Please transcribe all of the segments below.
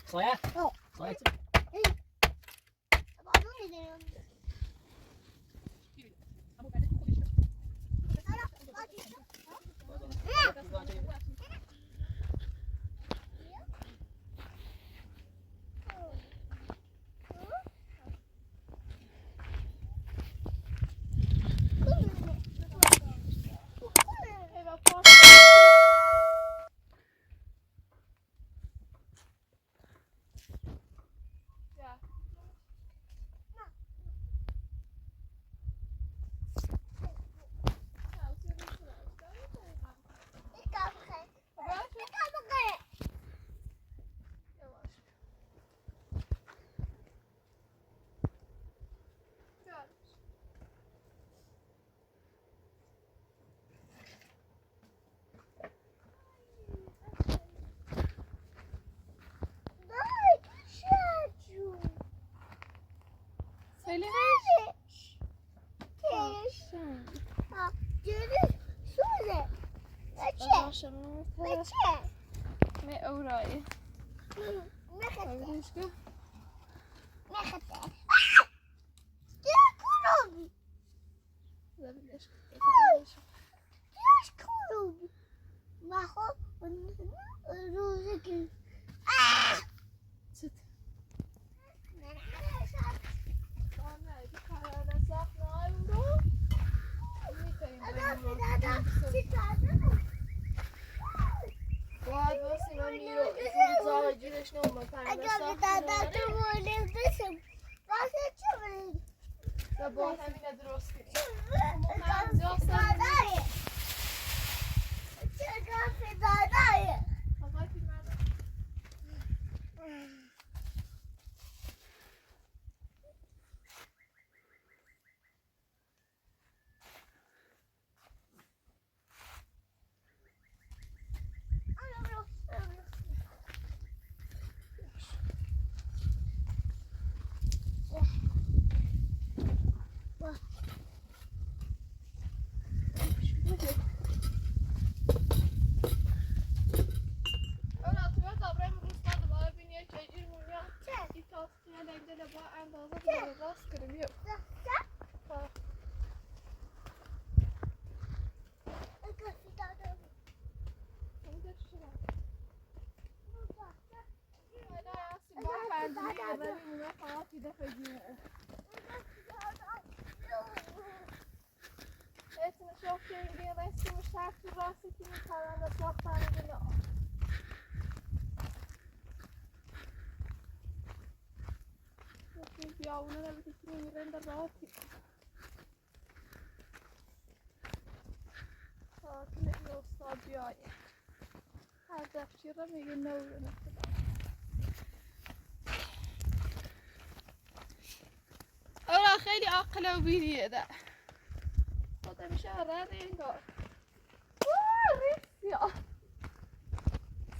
صايع؟ صايع ما أوراي واحد بس نميرو يفرد زاوية جيلش نوم مكان دبوات همينة دروستي مكان زوستي خفاكي ماذا يعاوننا بتسمين رندر رواتي كل إحنا وصاد جاي هذا في رمي النور أولا خيلي أقلوا بيدي ذا وطا مشاهر هذا ينقر ريسيا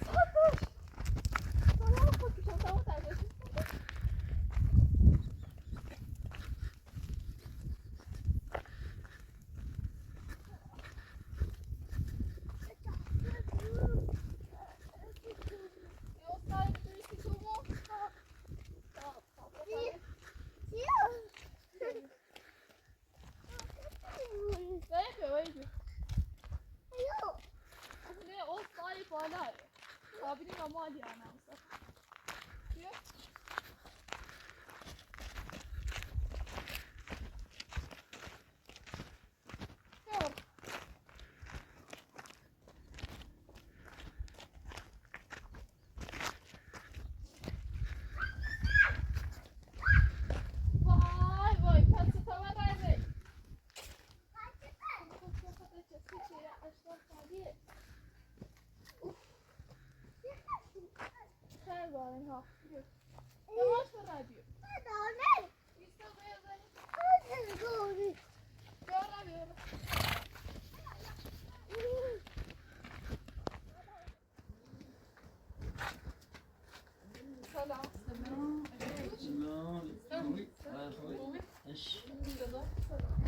صدش ولا أخذ مشان صوت على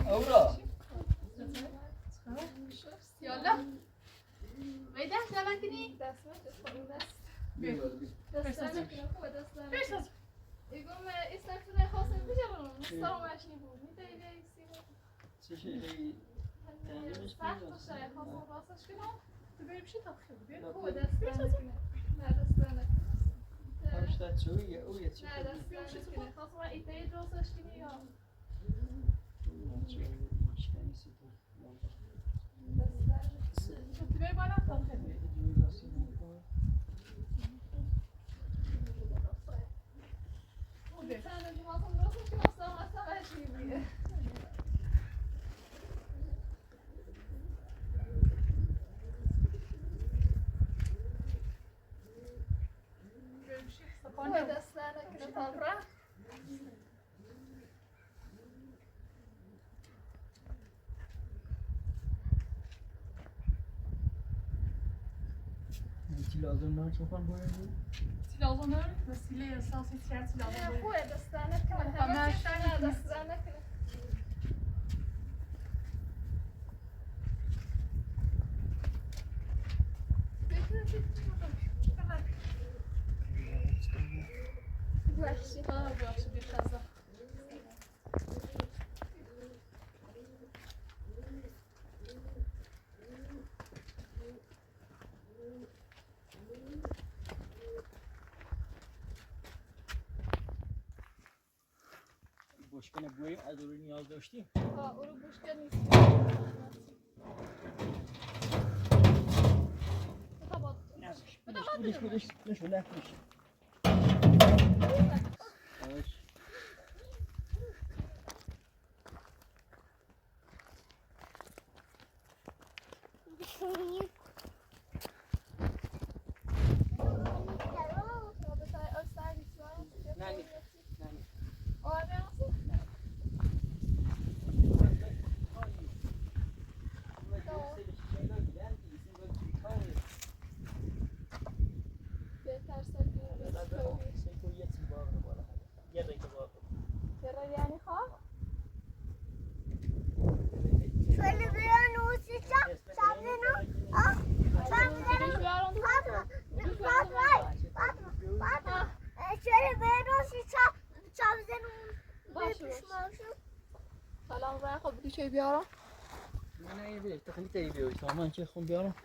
أورا دست من دست خودم دست بیا دست نکنه خوبه دست نکنه ایگم استفاده خاصی بجرم مستام ماشینی بود میتونی چه شيء سخت باشه خاصم راستش کنم تو بریم چی تاخیر بیا خوبه دست نکنه نه دست نکنه همش تسوي او نه دست نکنه خاصم ایده راستش کنی یا شفتی بری بالا تاخیر Sen Hasan nasıl ki Hasan her şeyi biliyor. Koy destlerine kine tavra. انت لازم نه چون باید Silahlanır, vesile esas ihtiyaç silahlanır. Koy destlerine kine tavra. Destlerine kine. Ваше. Ваше bir kaza. بشکن بوی از اون نیاز داشتیم او رو بشکن نیست. بدش نفرش سلام و خب بودی چه بیارم؟ نه بیار تخلیت ای بیار سامان چه خون بیارم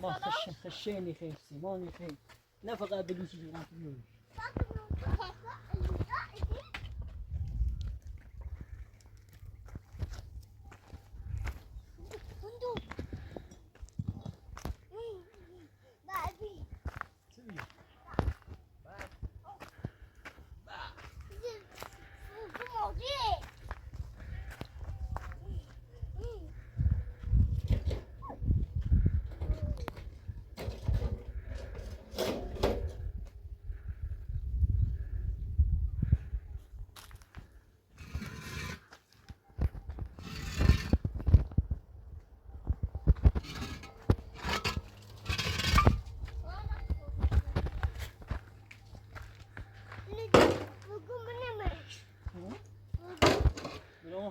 ما خشینی خیلی سیمانی خیلی نه فقط بگی چی بیارم بلون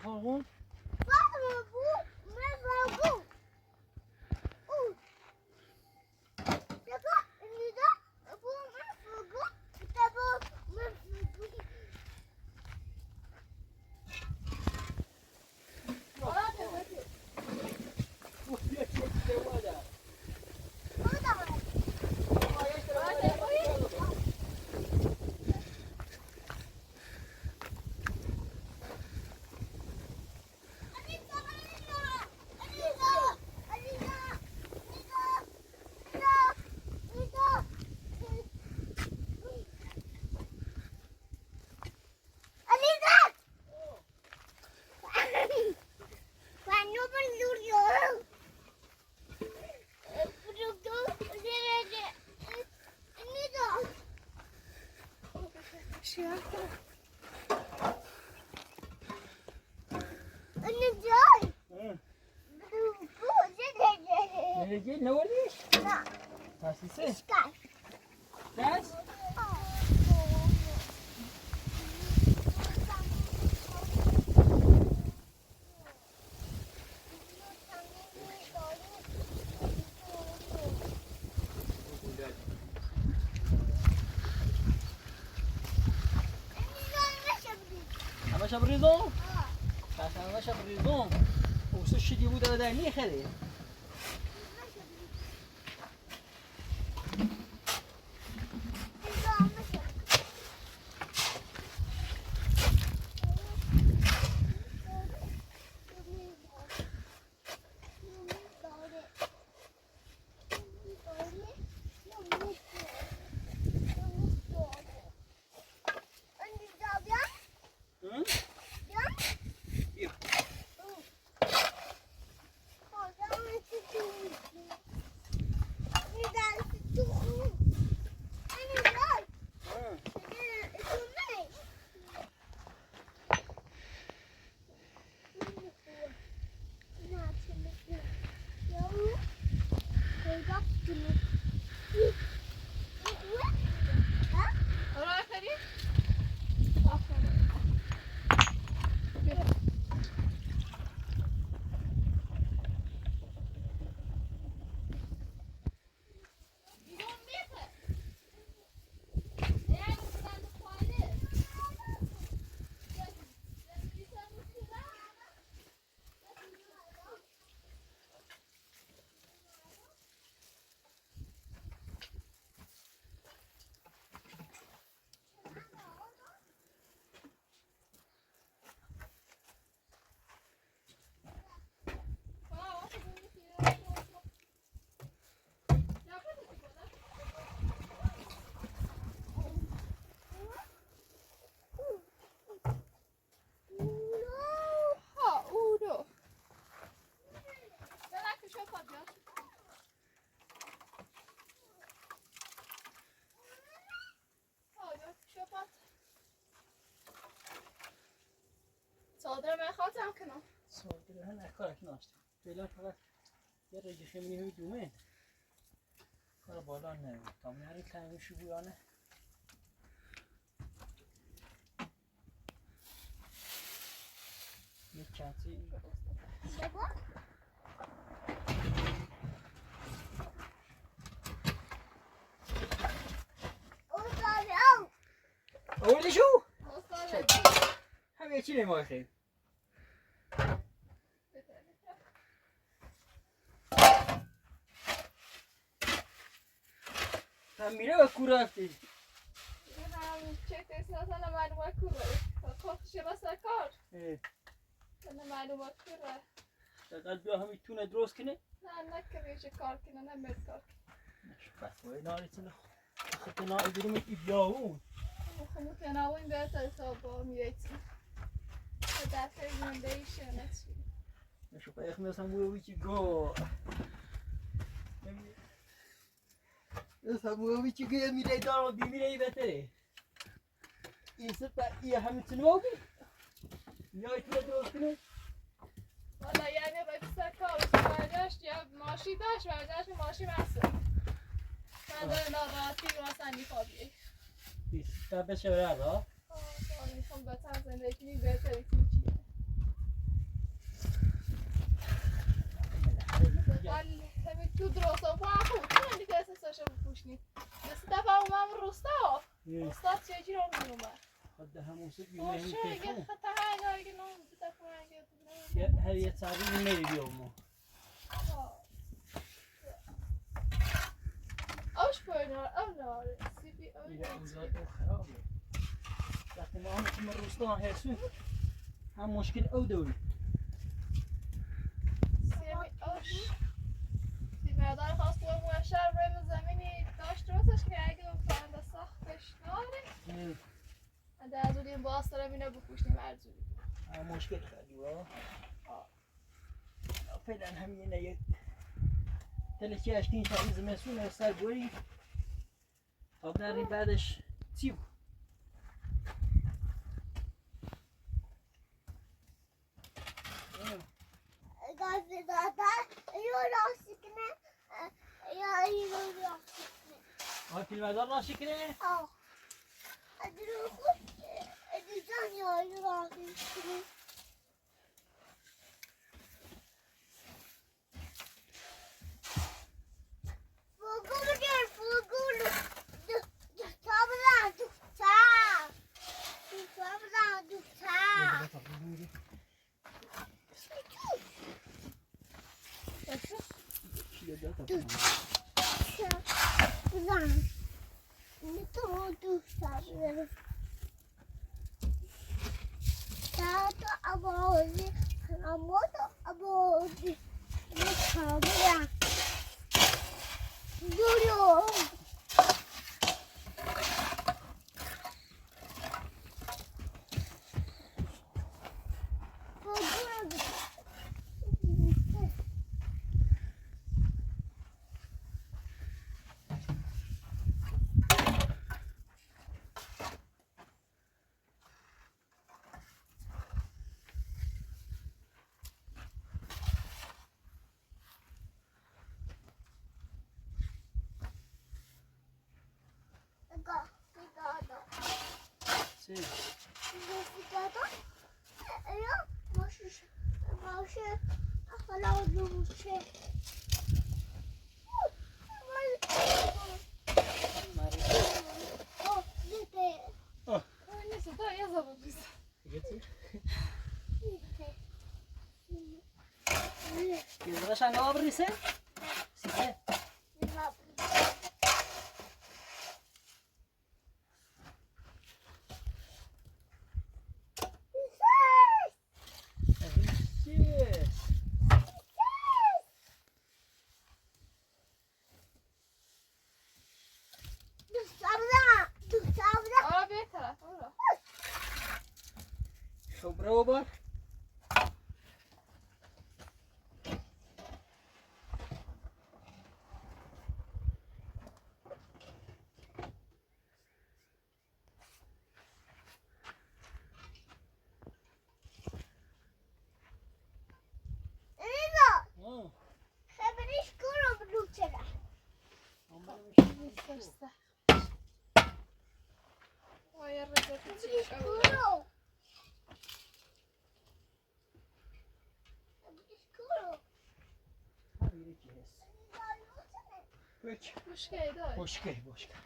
خورگون نرجع نوريش لا تاسيسه اشكال تاس باشه بریزم باشه باشه بریزم اوسو شدی بود در میخری صادر من خواهم کنم صادر هن کارک ناشت فعلا فقط یه رجی خیمونی همی دومه کار بالا نمید تا میاری کلمشو بورانه یک چندی اولی شو؟ همه چی نمای خیلی هم میره و کور رفتی چه کسی اصلا معلومات کوره خودش را سرکار نه معلومات کوره دقیقا بیا همی تونه درست کنه نه نکریش کار کنه نمید کار کنه بس باید ناری تونه خطه ناری برو میگی بیا اون خمو تناوین بهتر صبح میایتی دفعه مونده ایشه نچی نشو پایخ میرسم بوی که گو بوی که گو میره دارم بیمیره ای بهتره این سپر ایه همین تنو بی میای تونه درست کنه والا یعنی باید سرکار برگشت یا ماشی داشت برگشت ماشی مسته من داره ناراحتی رو اصلا نیخوابیه تا بشه برد ها میخوام بهتر زندگی بهتری که چیه ولی همین تو درست و با خود تو دیگه اساسش رو بپوشنی مثل دفعه اومم روستا روستا چیجی رو میومد خود همون سب بیمه همین باشه یه تیفون خطا هنگاه اگه نام دفعه هنگاه هر یه ساعتی میری بیامو آش بایدار او ناره سیبی او میره اوزاد او خرابه وقتی ما همه که روستا هرسون هم مشکل او دوری سیبی آش سیبی مردار خواست باید موشر روی زمینی داشت درستش که اگه فرنده ساختش ناره در از اون باز دارم اینو بپوشنیم ارزوی هم مشکل خیلی ها فعلا همین یه تلکی اشتین شایی زمستون سر بوری تا در بعدش چی بود گازی دادن یا راستی کنه یا اینو راستی کنه فیلمبردار راشی کنه؟ ادرو خود ادیزان یا اینو راستی کنه فوگو بگر فوگو دوتا بدن دوتا بدن دوتا بزن تو دوست دارم تا آوازی اما تو آوازی میخوام یورو Sì. باشه حالا دوشه Neyse daha yazalım biz. Getir. Gezdiğine şanga var mı sen? Size. Yes. Aa bir taraf orada. Bravo bak. Oh. Gösterse. O yarı götürecek. Peki. Hoş geldin. Boş gel, boş gel.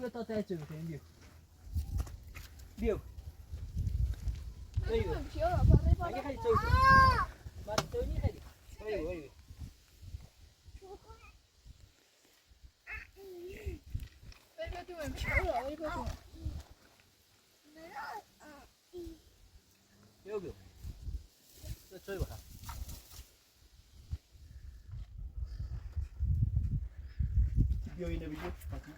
Bia ta te chừng thêm Bia. Bia. Ne kadar bir şey var. Parayı Hangi bana. hay chơi? Mà chơi như thế đi. Ôi ôi. Ben götürmem. Bir şey var. Parayı götürmem. Yok yok. Chơi bakalım. Bir oyuna biliyor. Bakın.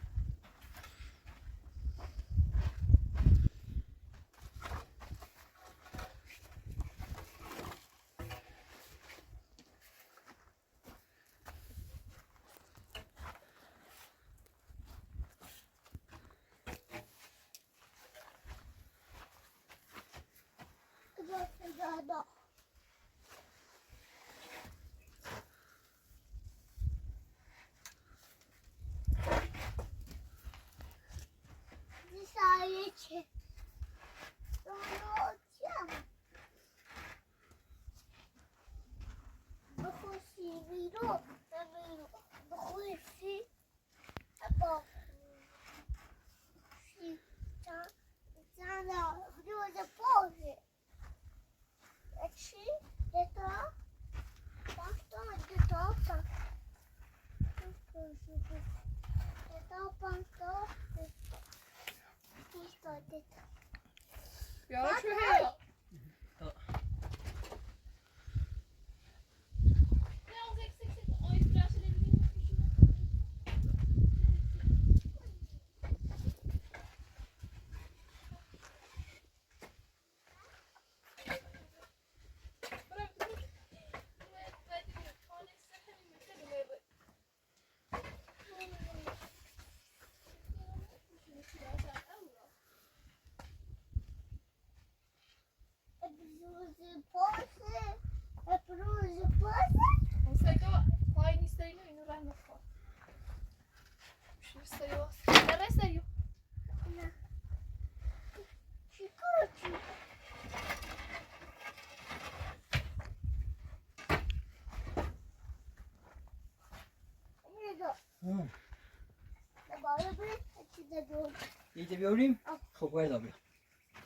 Bye. Ana, blusa pose. Aqui, dentro. بیا شو هلا Consegue, vai nisso aí, não vai no foco. Isso aí, ó. Ela é sério. ایده بیاریم؟ خب باید بیا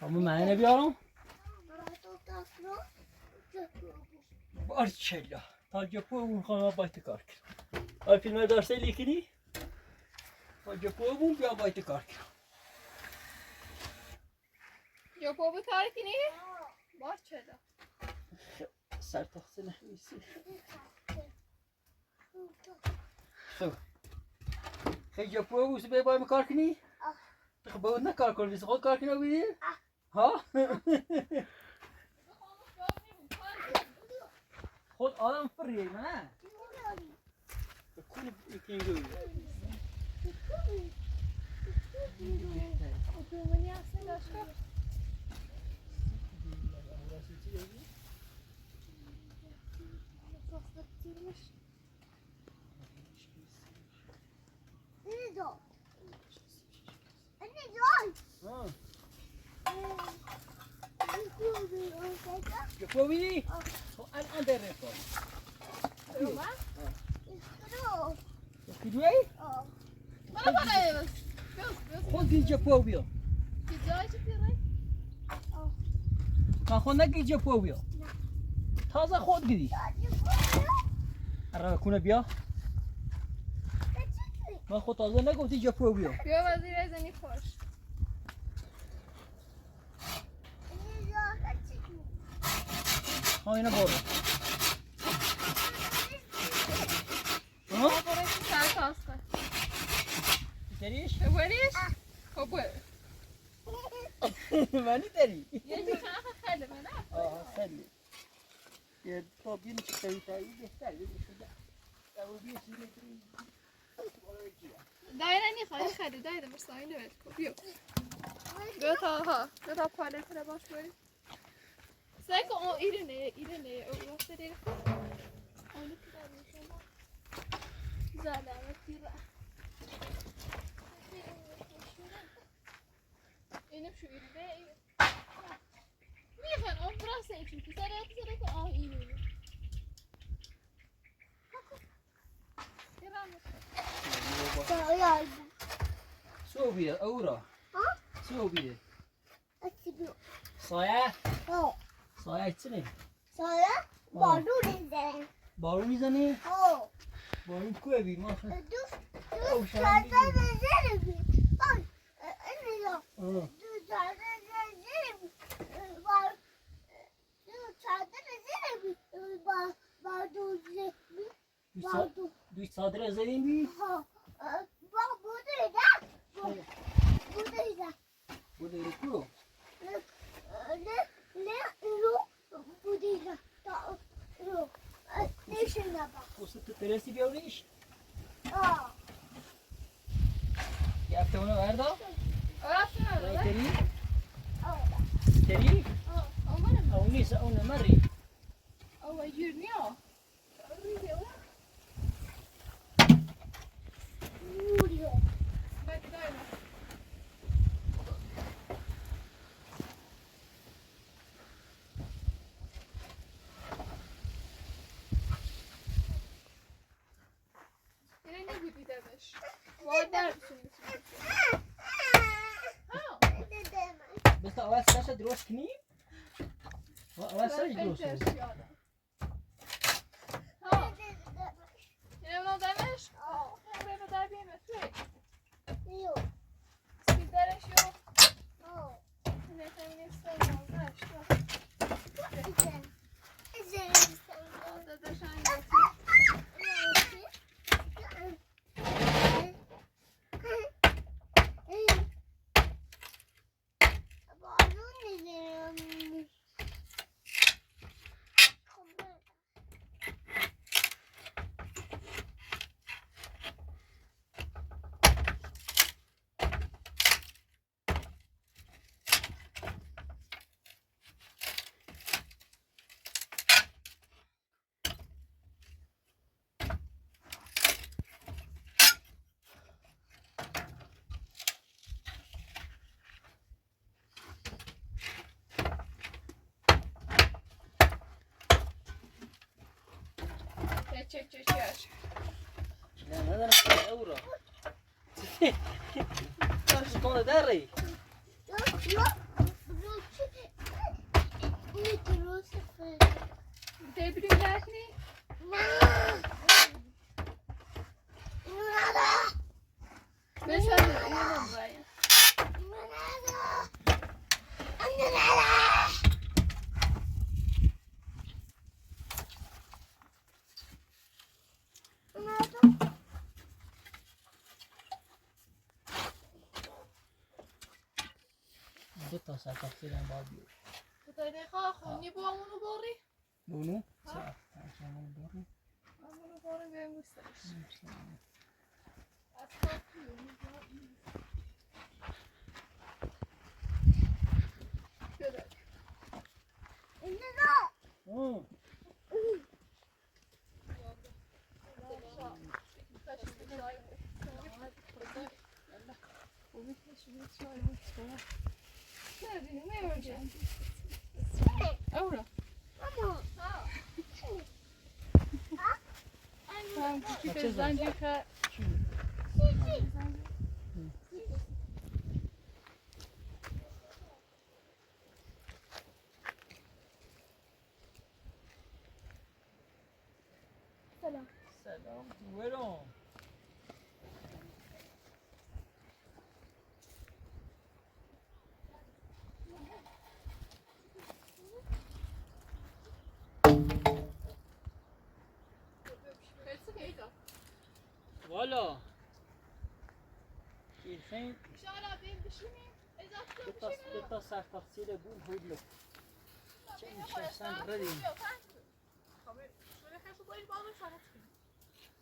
همون معنی بیارم؟ بارچلا تا جپو اون خانه باید کار کرد آی فیلم درسته لیکنی؟ تا جپو اون بیا باید کار کرد جپو به کار کنی؟ بارچلا سر تخت نمیسی خب خیلی جپو اون سو باید کار کنی؟ خب باید نکار کنی خود کار کنی بیدی؟ ها؟ خود آدم فریه نه؟ کنی یکی گوی Oturmanı yapsın başka. Sosla bitirmiş. جپو بیدی؟ خب الان در رفت Roma? کدوی؟ Bana bana evet. خود گی جپو بیا Güzel çıkıyor. من خود نگی جپو بیا تازه خود گیدی اره کنه بیا من خود تازه نگفتی جپو بیا Bio vazir ezeni hoş. ها اینو برو ها؟ Burası sert hasta. تریش؟ Böyleyiz. Kapı. منی تری؟ Yeni kanka خیلی من. آه خیلی یه تا بین چطوری تایی بهتره Daire niye خیلی خیلی daire بس aynı evet. Kapıyor. Göt aha. Göt ha paletine baş böyle. Sen o irine o gösterir. Onu kadar inşallah. Güzel evet güzel. Benim şu irine evet. Niye ben o burası için güzel yaptı ki ah iyi olur. Devam et. سو بیه اورا ها؟ سو بیه Açılıyor. سایه Oh. سایه چنه Sonra balon izlerim. بارون میزنی Oh. بارون کوه بی ما Dur. Oh, Dur. sen Zaten bilmiyorum. izlerim. Bak. Ne yok. آه. Dur. Zaten izlerim. Var. Dur. Zaten izlerim. Balon izlerim. Balon. دوی صادره زدیم بی Ha. Bak buradaydı. Buradaydı. بوده رو کرو Buradaydı. Ne şuna bak. خصوص ترسی بیاوریش Aa. یه هفته اونو بردا Öğretsin رای öyle. تری Orada. تری Amanım. او نیست اون مری Ama yürünüyor. Vuruyor. Belki de öyle. Yine ne gibi demiş. Var der misiniz? Ha. Ne demek? بس واسه درست کنیم واسه درست کنیم ها اینه اونو دمش همه به در بیمه توی یو سپید درش یو او اینه تمینه سر مازش داداشان چش نه ندارم که او را دارش کنه داری تبریم نکنی؟ بسازم اینو باید دو تا سر تفصیلم باید بیار تو دقیقا خونی با همونو باری؟ بونو؟ سر همون باری همونو باری بهم گسترش از کافی بده اوه Ahora. Ben küçük eczancıka Selam. سلام ورم والا کیفین İnşallah benim düşüneyim. دو تا سر تفصیل بون هود لک چه این شخصا ردیم Şöyle hep böyle bağlı şahit gibi.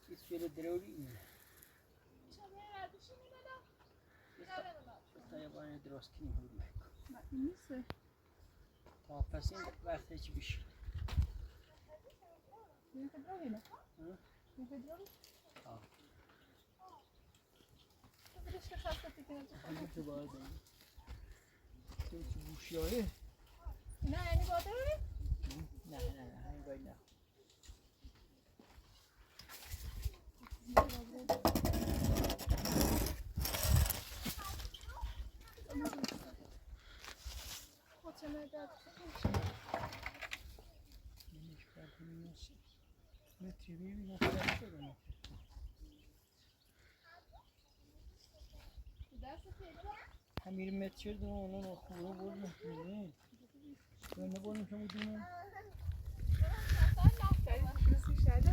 ایس فیل دروری اینه تا یه درست کنیم هود لک Neyse. تا پس این وقتی چی بشید Ne kadar öyle? Hı? Ne kadar öyle? Keşke hasta tekine همین که باید این تو بوشیاره Ne yani bu adamı? نه نه نه همین باید نه Koçana da. نمیش باید همین نسی متری بیبی نفرم شده Derse teyze. همین متر دو اونو خونه بود نکنیم Ben ne boyunca mı diyeyim? Şurası içeride.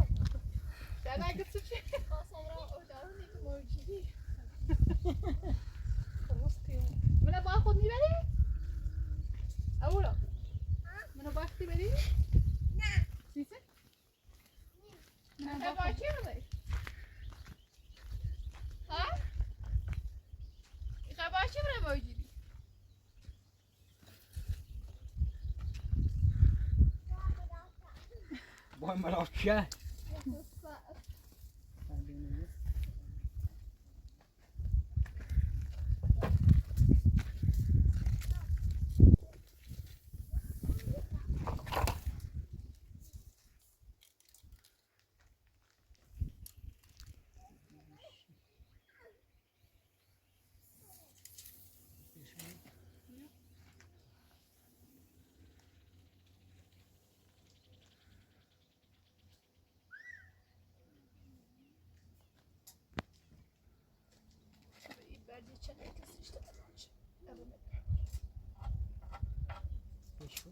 Ben götüreceğim. Sonra ocağın iki morçili. Bana bak onu vereyim. Avura. Bana bak di vereyim. Ne? Sisi? Ne bakıyor musun? Ha? İka bakıyor mu morçili? Boy malakya. Çekil kız işte. بشو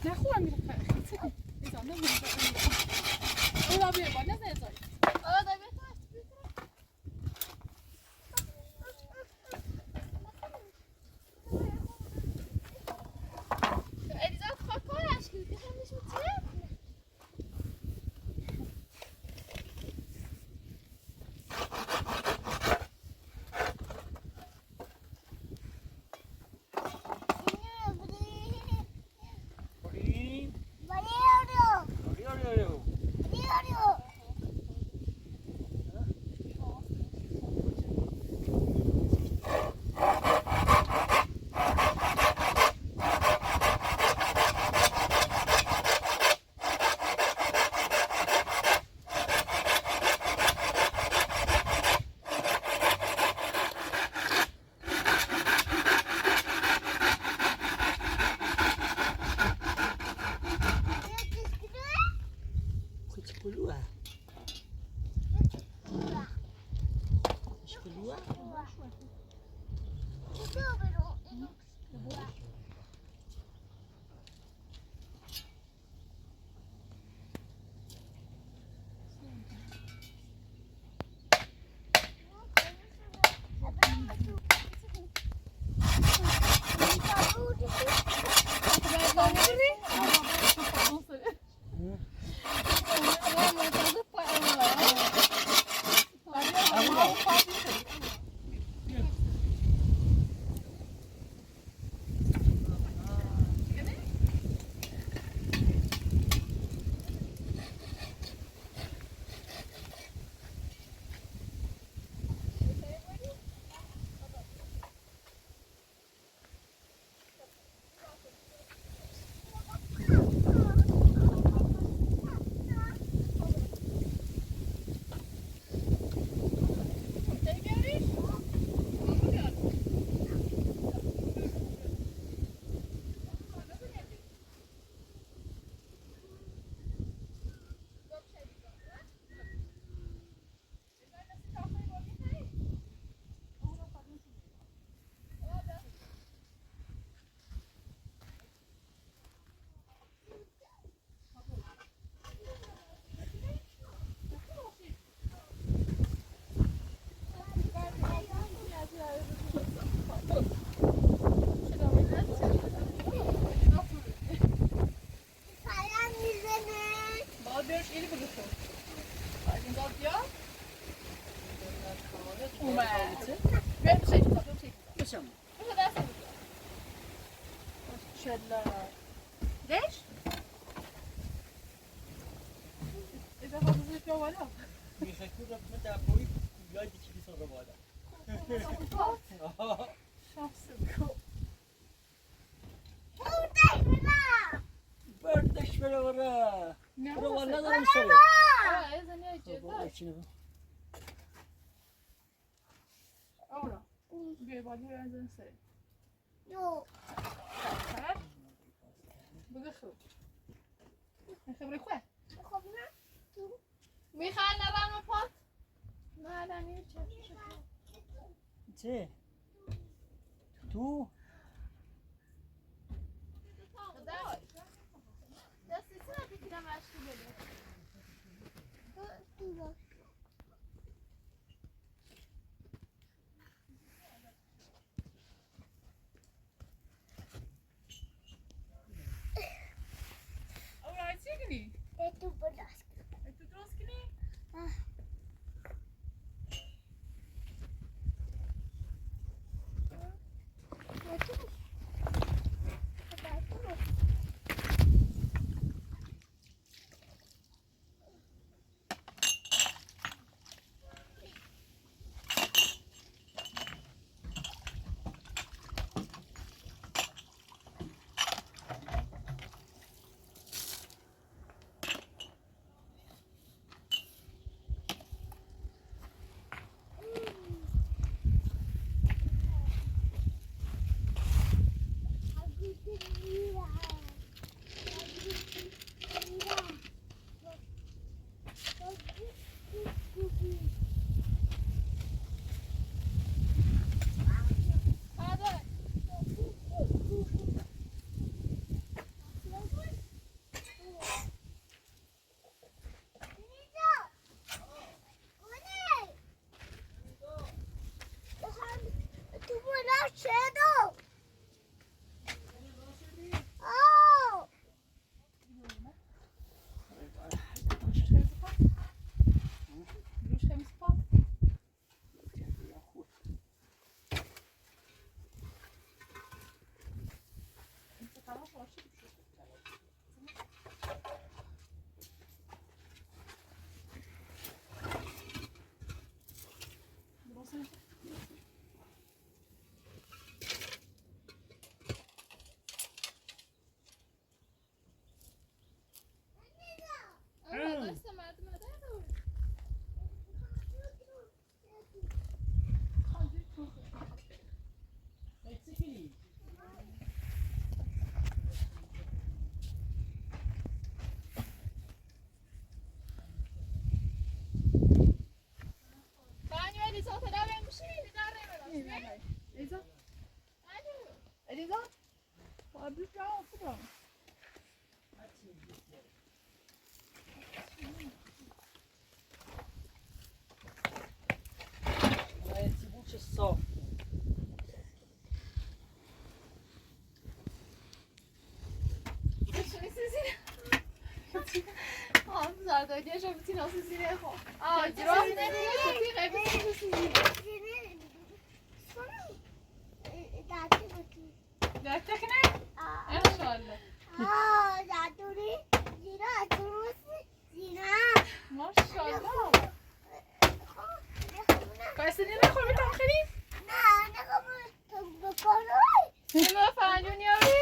نه خوبم میره خیلی ایزان نمیره او را بیه با نه زیزایی بریم Valero! آریو Valero! خود کلوه کلوه باید بیارش ایلی بگفتم این داد بیا اومد بیار بشه ایلی داد بشم بشه دست بگیر شلا دیش؟ ایده حافظش بیا بالا میخکو رفتم در پایی یاد دیگه بیسان رو بالا شخص بکن بردش برو برو برو والا ندارم سره آه زنی جدا آورا بیای بالا بیای زن سری No. بگه خوب خبری خواه خب نه. میخوای نرم پات نه دنی چه؟ تو؟ دستی سر بگیرم عشقی بده آورا چی کنی؟ Tu podasz. تو درست کنی؟ Abi şu an oturuyorum. چه صاف بشونی سیزینه هم زردانیه شو بتینا سیزینه خب جراح نمیشه تیغه بتینا سیزینه Gerçek ne? İnşallah. Maşallah. Kayseri ne koyuyor tam خريف؟ ما فعلون ياري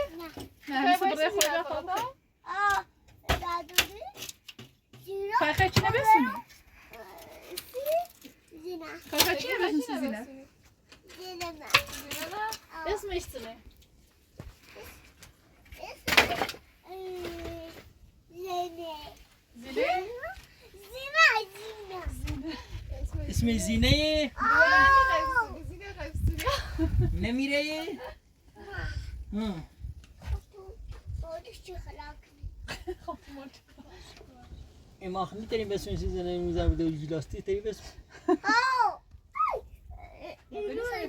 نه صبر خدا خدا. Kayka içine besini. Kayka içine besini sizine. اسم اشتنه. زینه؟ اسم زینه زینه قیبستونی نمیره ما خب میتونیم بسون زینه نمیزن بوده و جلاستی تایی بسون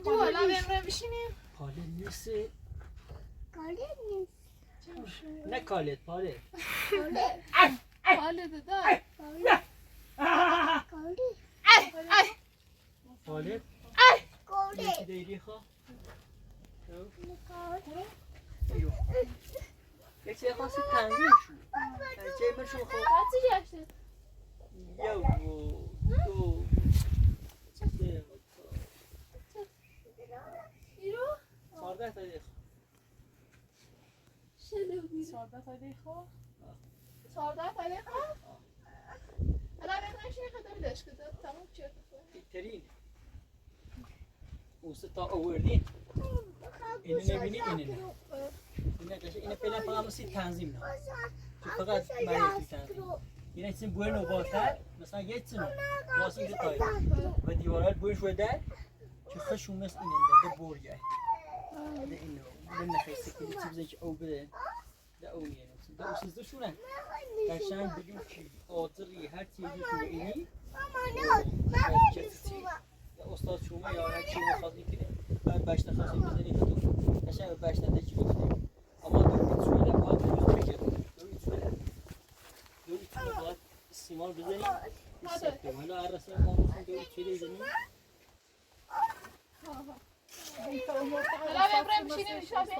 حالا بمره بشینیم پاله نیست نه کالت پاله حالا دادار پاله یکی دیری خواه یک چه خواست تنظیم شد چه من شو خواه بچه گشته یو دو سه ایرو 14 تا دیخ شلو بیرو 14 تا دیخو. 14 تاریخ الان بگم شیخ داریدش که تموم چه ترین اون سه تا آوردین اینو نبینی اینه نه اینه پیدا فقط مثل تنظیم نه چون فقط مریضی تنظیم اینه چیزی بوی نوباتر مثلا یه چیزی واسه اینجا تایی و دیوارات بوی شده که خشون مثل اینه ده برگه ده اینو ده نخیسته که یه چیزی که او بده ده اونیه ده اون سیزده شونه قشنگ بگیم که آدری هر چیزی که اینی استاد شما یا هر چی میخواد میکنه بعد بشت خاصی میزنی تو قشنگ به بشت نده چی گفتیم اما دوریت شده باید بگیر دوریت شده باید سیمان بزنیم سکته حالا هر رسول ما میخوام دوریت شده بزنیم الان بگم بشینیم شابه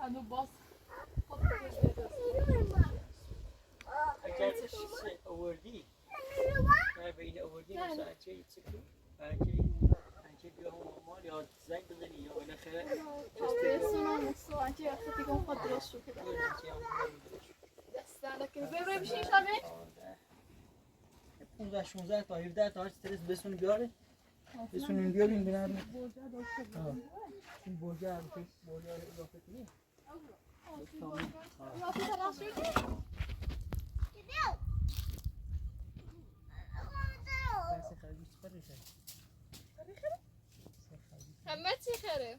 Ano bas. اگر چیزی آوردی نه بین آوردی مثلا چه چکو انچه بیا هم مال یا زنگ بزنی یا بالاخره سونام سو انتی وقتی که خود درست شو کده دستانه که بگم بشینیم شابه 15 16 تا 17 تا هر چیز بسون بیاره بسون بیاریم ببینم این بوجه رو اضافه کنی رافی تلاش شدی؟ همه چی خره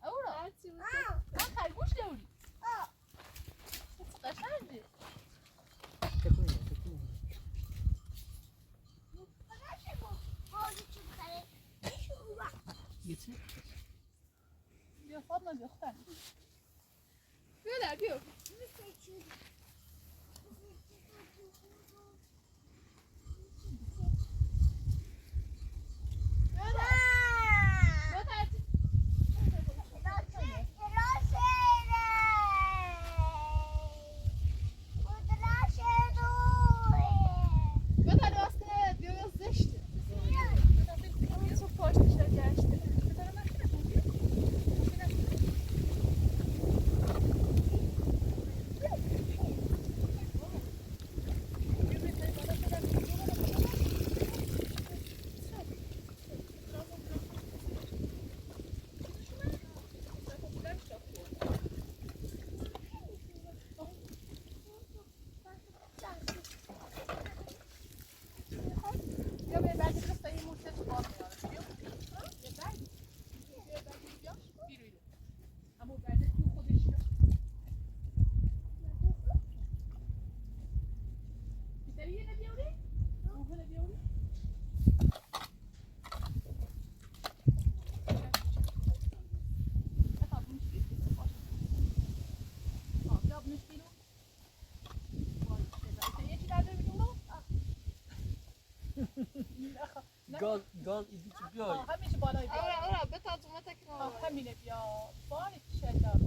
Oura. Ben kalbuş devri. Kaçardı. Getir. Ya Fatma göster. بیادر بیو گاز ایدی چی بیای همیشه بالای بیا اورا بتاج ما تکنو همینه بیا باری شدار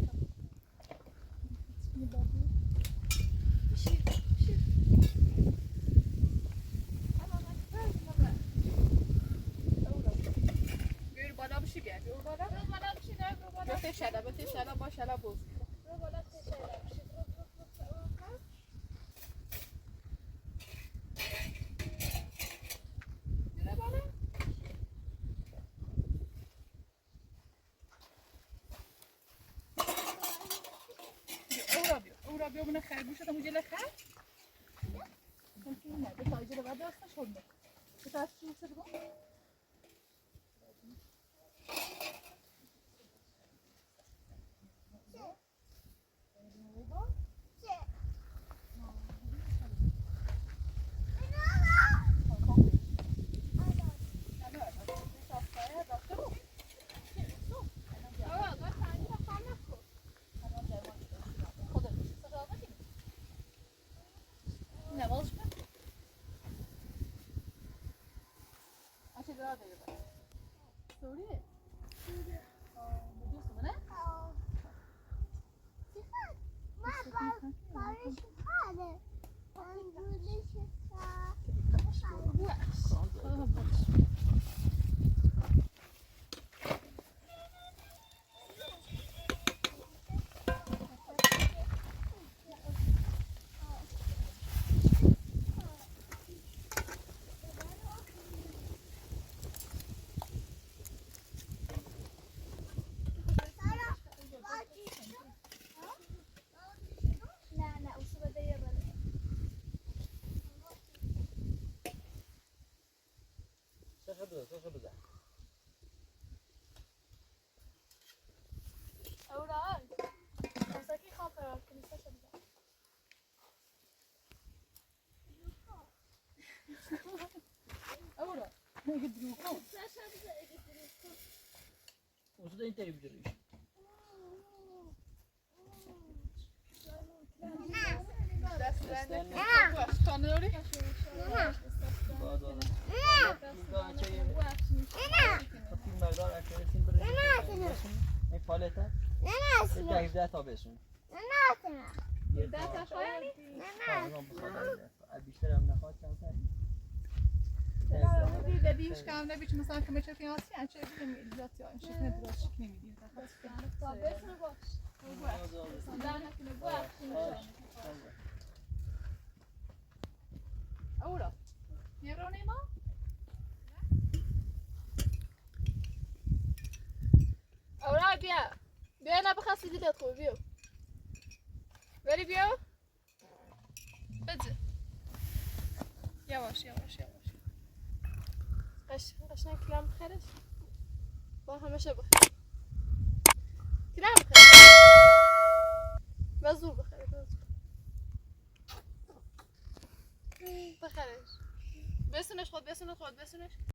بیار بالا بشی بیا بیار بالا بالا بشی نه بالا به تشلا ماشاءالله بوز بالا تشلا بشی اورا بیا من خرگوش تا مجله خر نه به تاجر بعد داشته شد به تاجر چه بود سخه بزن اورا مساکی خاطر کنیسه شده اورا میگه دروکو وصل انت يبدريش استانه ده تا بهشون ده تا خواهی؟ بیشتر هم نخواد کمتر دیش کم نبیش مثلا که میشه فینانسی انچه بیم ایزاتی ها انچه ندراش نمیدیم تا بسر باش در نکنه باش اورا یه نیما اورا بیا بیا نبخواستی دیدت خوب بیا بری بیا بده یواش قشنگ کلام بخیرش با همیشه بخیر کلام بخیر و زور بخیر بخیرش بسونش خود